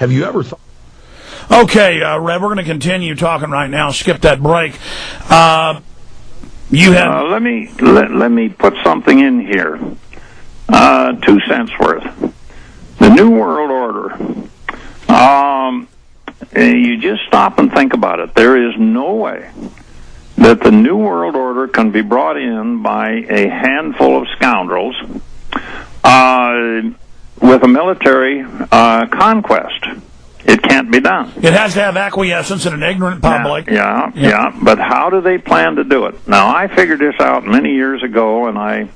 Have you ever thought? Okay, Red, we're going to continue talking right now. Skip that break. You have. Let me put something in here. 2 cents worth. The New World Order. You just stop and think about it. There is no way that the New World Order can be brought in by a handful of scoundrels with a military conquest. It can't be done. It has to have acquiescence in an ignorant public. Yeah. But how do they plan to do it? Now, I figured this out many years ago, and I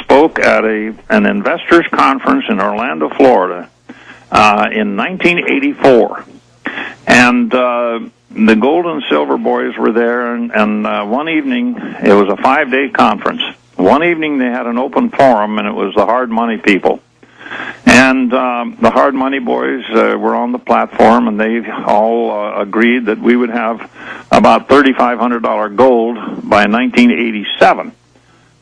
spoke at an investors' conference in Orlando, Florida, in 1984. And the gold and silver boys were there, and one evening, it was a 5-day conference. One evening, they had an open forum, and it was the hard money people. And the hard money boys were on the platform, and they all agreed that we would have about $3,500 gold by 1987.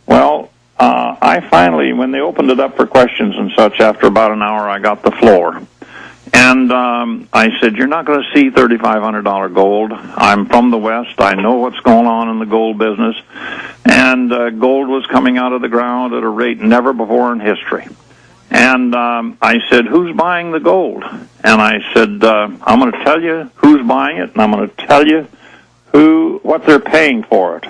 Well, I finally, when they opened it up for questions and such, after about an hour, I got the floor. And I said, you're not going to see $3,500 gold. I'm from the West. I know what's going on in the gold business. And gold was coming out of the ground at a rate never before in history. And I said, who's buying the gold? And I said, I'm going to tell you who's buying it, and I'm going to tell you what they're paying for it.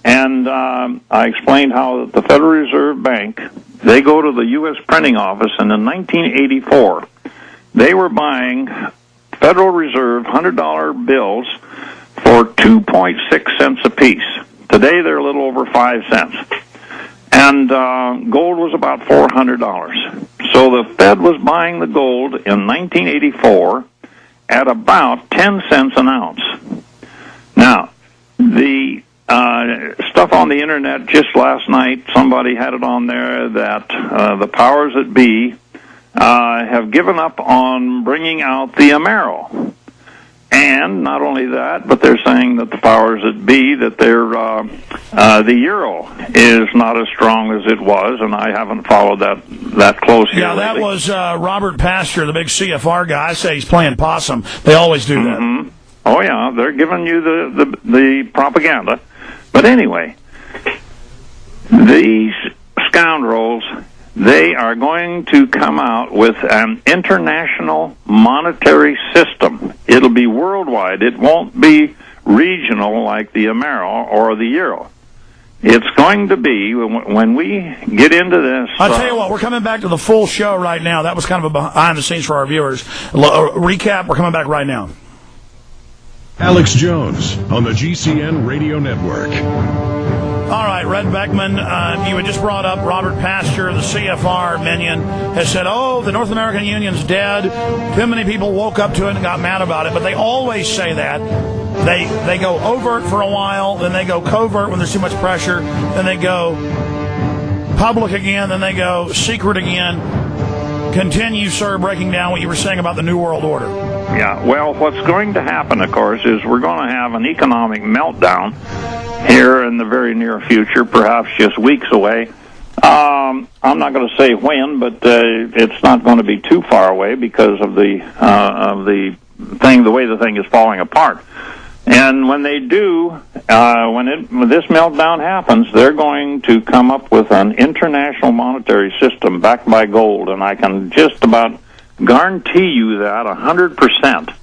And I explained how the Federal Reserve Bank, they go to the U.S. printing office, and in 1984, they were buying Federal Reserve $100 bills for 2.6 cents apiece. Today, they're a little over 5 cents. And gold was about $400. So the Fed was buying the gold in 1984 at about 10 cents an ounce. Now, the stuff on the Internet just last night, somebody had it on there that the powers that be have given up on bringing out the Amero. And not only that, but they're saying that the powers that be, that the euro is not as strong as it was, and I haven't followed that close here. Yeah, that was Robert Pastor, the big CFR guy. I say he's playing possum. They always do that. Mm-hmm. Oh, yeah, they're giving you the propaganda. But anyway, these scoundrels, they are going to come out with an international monetary system. It'll be worldwide. It won't be regional like the Amero or the euro. It's going to be, when we get into this... I'll tell you what, we're coming back to the full show right now. That was kind of a behind the scenes for our viewers. Recap, we're coming back right now. Alex Jones on the GCN Radio Network. All right, Red Beckman, you had just brought up Robert Pastor, the CFR minion, has said, oh, the North American Union's dead. Too many people woke up to it and got mad about it. But they always say that. They go overt for a while, then they go covert when there's too much pressure, then they go public again, then they go secret again. Continue, sir, breaking down what you were saying about the New World Order. Yeah, well, what's going to happen, of course, is we're going to have an economic meltdown here in the very near future, perhaps just weeks away. I'm not going to say when, but it's not going to be too far away because of the way the thing is falling apart. And when they do, when this meltdown happens, they're going to come up with an international monetary system backed by gold, and I can just about guarantee you that 100%.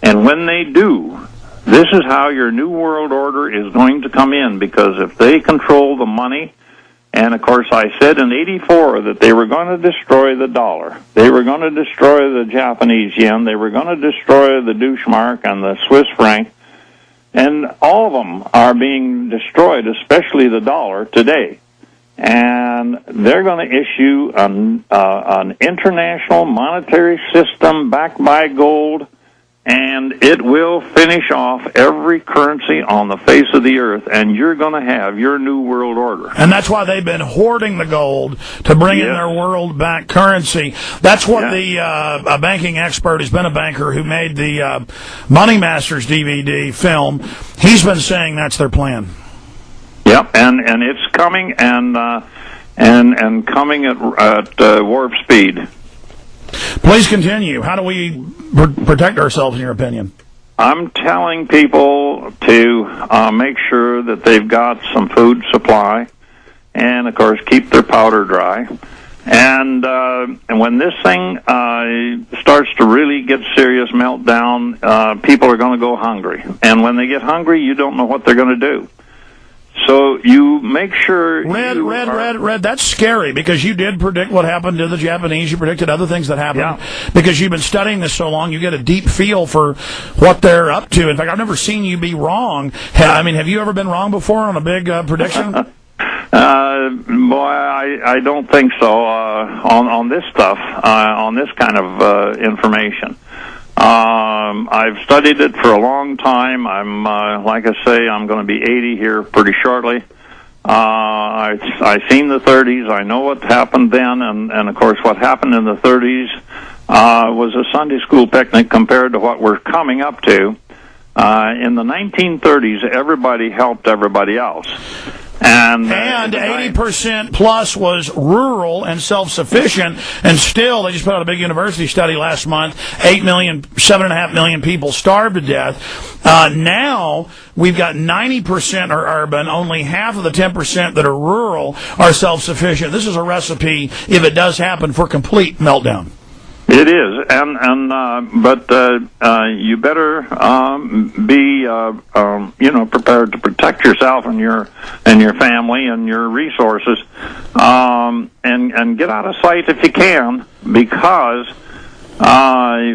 And when they do, this is how your New World Order is going to come in, because if they control the money, and of course I said in 84 that they were going to destroy the dollar, they were going to destroy the Japanese yen, they were going to destroy the Deutschmark and the Swiss franc, and all of them are being destroyed, especially the dollar today. And they're going to issue an international monetary system backed by gold, and it will finish off every currency on the face of the earth, and you're going to have your New World Order. And that's why they've been hoarding the gold to bring in their world-backed currency. That's what a banking expert who's been a banker who made the Money Masters DVD film, he's been saying that's their plan. Yep, and it's coming, and coming at warp speed. Please continue. How do we protect ourselves, in your opinion? I'm telling people to make sure that they've got some food supply, and of course keep their powder dry. And when this thing starts to really get serious meltdown, people are going to go hungry. And when they get hungry, you don't know what they're going to do. So you make sure... Red, that's scary, because you did predict what happened to the Japanese. You predicted other things that happened. Yeah. Because you've been studying this so long, you get a deep feel for what they're up to. In fact, I've never seen you be wrong. I mean, have you ever been wrong before on a big prediction? Boy, I don't think so on this stuff, on this kind of information. I've studied it for a long time. I'm, like I say, I'm going to be 80 here pretty shortly. I've seen the 30s. I know what happened then, and of course what happened in the 30s was a Sunday school picnic compared to what we're coming up to. In the 1930s, everybody helped everybody else. And 80% plus was rural and self-sufficient, and still, they just put out a big university study last month, 7.5 million people starved to death. Now, we've got 90% are urban, only half of the 10% that are rural are self-sufficient. This is a recipe, if it does happen, for complete meltdown. It is, but you better be prepared to protect yourself and your family and your resources, and get out of sight if you can, because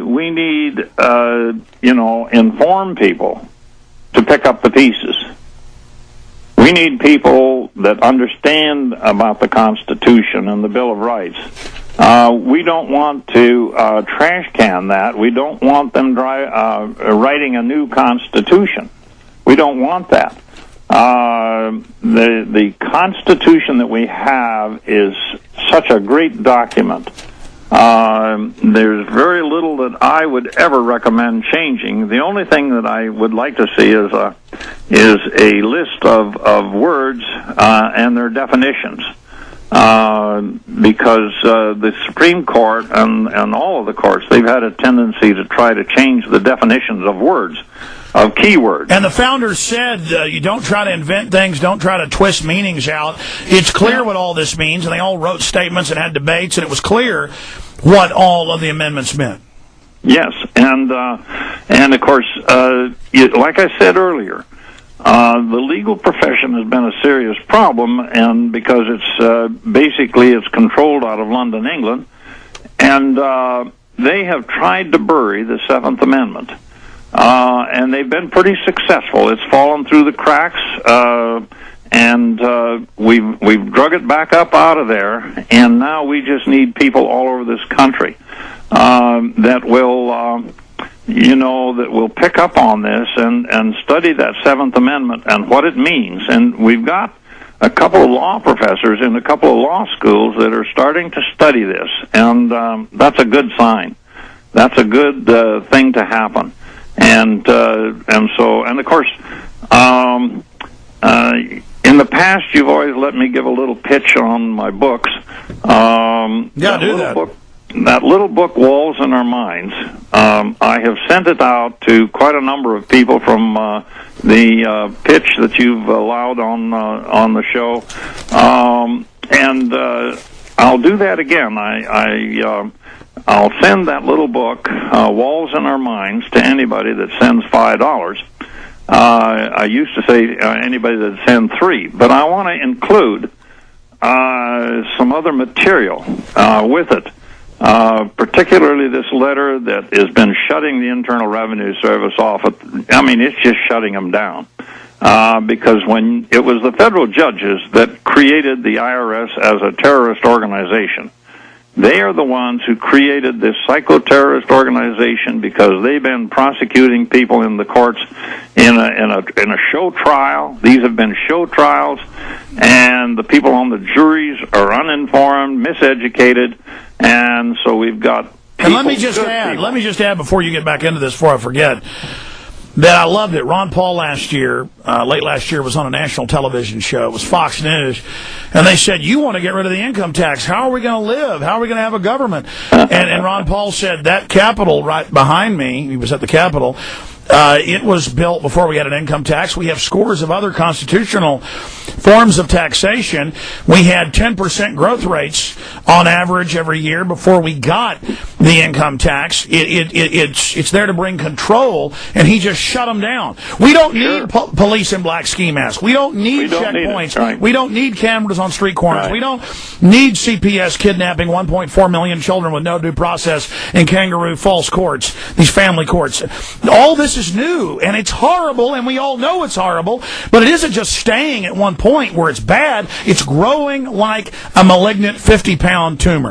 we need informed people to pick up the pieces. We need people that understand about the Constitution and the Bill of Rights. We don't want to trash can that. We don't want them writing a new Constitution. We don't want that. The Constitution that we have is such a great document. There's very little that I would ever recommend changing. The only thing that I would like to see is a list of words and their definitions. Because the Supreme Court and all of the courts, they've had a tendency to try to change the definitions of words, of keywords. And the founders said, you don't try to invent things, don't try to twist meanings out. It's clear what all this means, and they all wrote statements and had debates, and it was clear what all of the amendments meant. Yes, and of course, like I said earlier, the legal profession has been a serious problem, and because it's controlled out of London, England, and they have tried to bury the Seventh Amendment, and they've been pretty successful. It's fallen through the cracks, and we've drug it back up out of there, and now we just need people all over this country that will pick up on this and study that Seventh Amendment and what it means. And we've got a couple of law professors in a couple of law schools that are starting to study this, and that's a good sign. That's a good thing to happen. And of course, in the past, you've always let me give a little pitch on my books. Do that. That little book, Walls in Our Minds, I have sent it out to quite a number of people from the pitch that you've allowed on the show, and I'll do that again. I'll send that little book, Walls in Our Minds, to anybody that sends $5. I used to say anybody that sends $3, but I want to include some other material with it. Particularly this letter that has been shutting the Internal Revenue Service off. It's just shutting them down. Because when it was the federal judges that created the IRS as a terrorist organization, they are the ones who created this psychoterrorist organization because they've been prosecuting people in the courts in a show trial. These have been show trials, and the people on the juries are uninformed, miseducated, and so we've got. And let me just add before you get back into this, before I forget. that I loved it. Ron Paul late last year, was on a national television show. It was Fox News. And they said, you want to get rid of the income tax. How are we going to live? How are we going to have a government? And Ron Paul said, that Capitol right behind me, he was at the Capitol, it was built before we had an income tax. We have scores of other constitutional forms of taxation. We had 10% growth rates on average every year before we got the income tax. It's there to bring control, and he just shut them down. We don't need police in black ski masks. We don't need checkpoints. Right. We don't need cameras on street corners. Right. We don't need CPS kidnapping 1.4 million children with no due process in kangaroo false courts, these family courts. All this is new, and it's horrible, and we all know it's horrible, but it isn't just staying at one point where it's bad. It's growing like a malignant 50-pound tumor.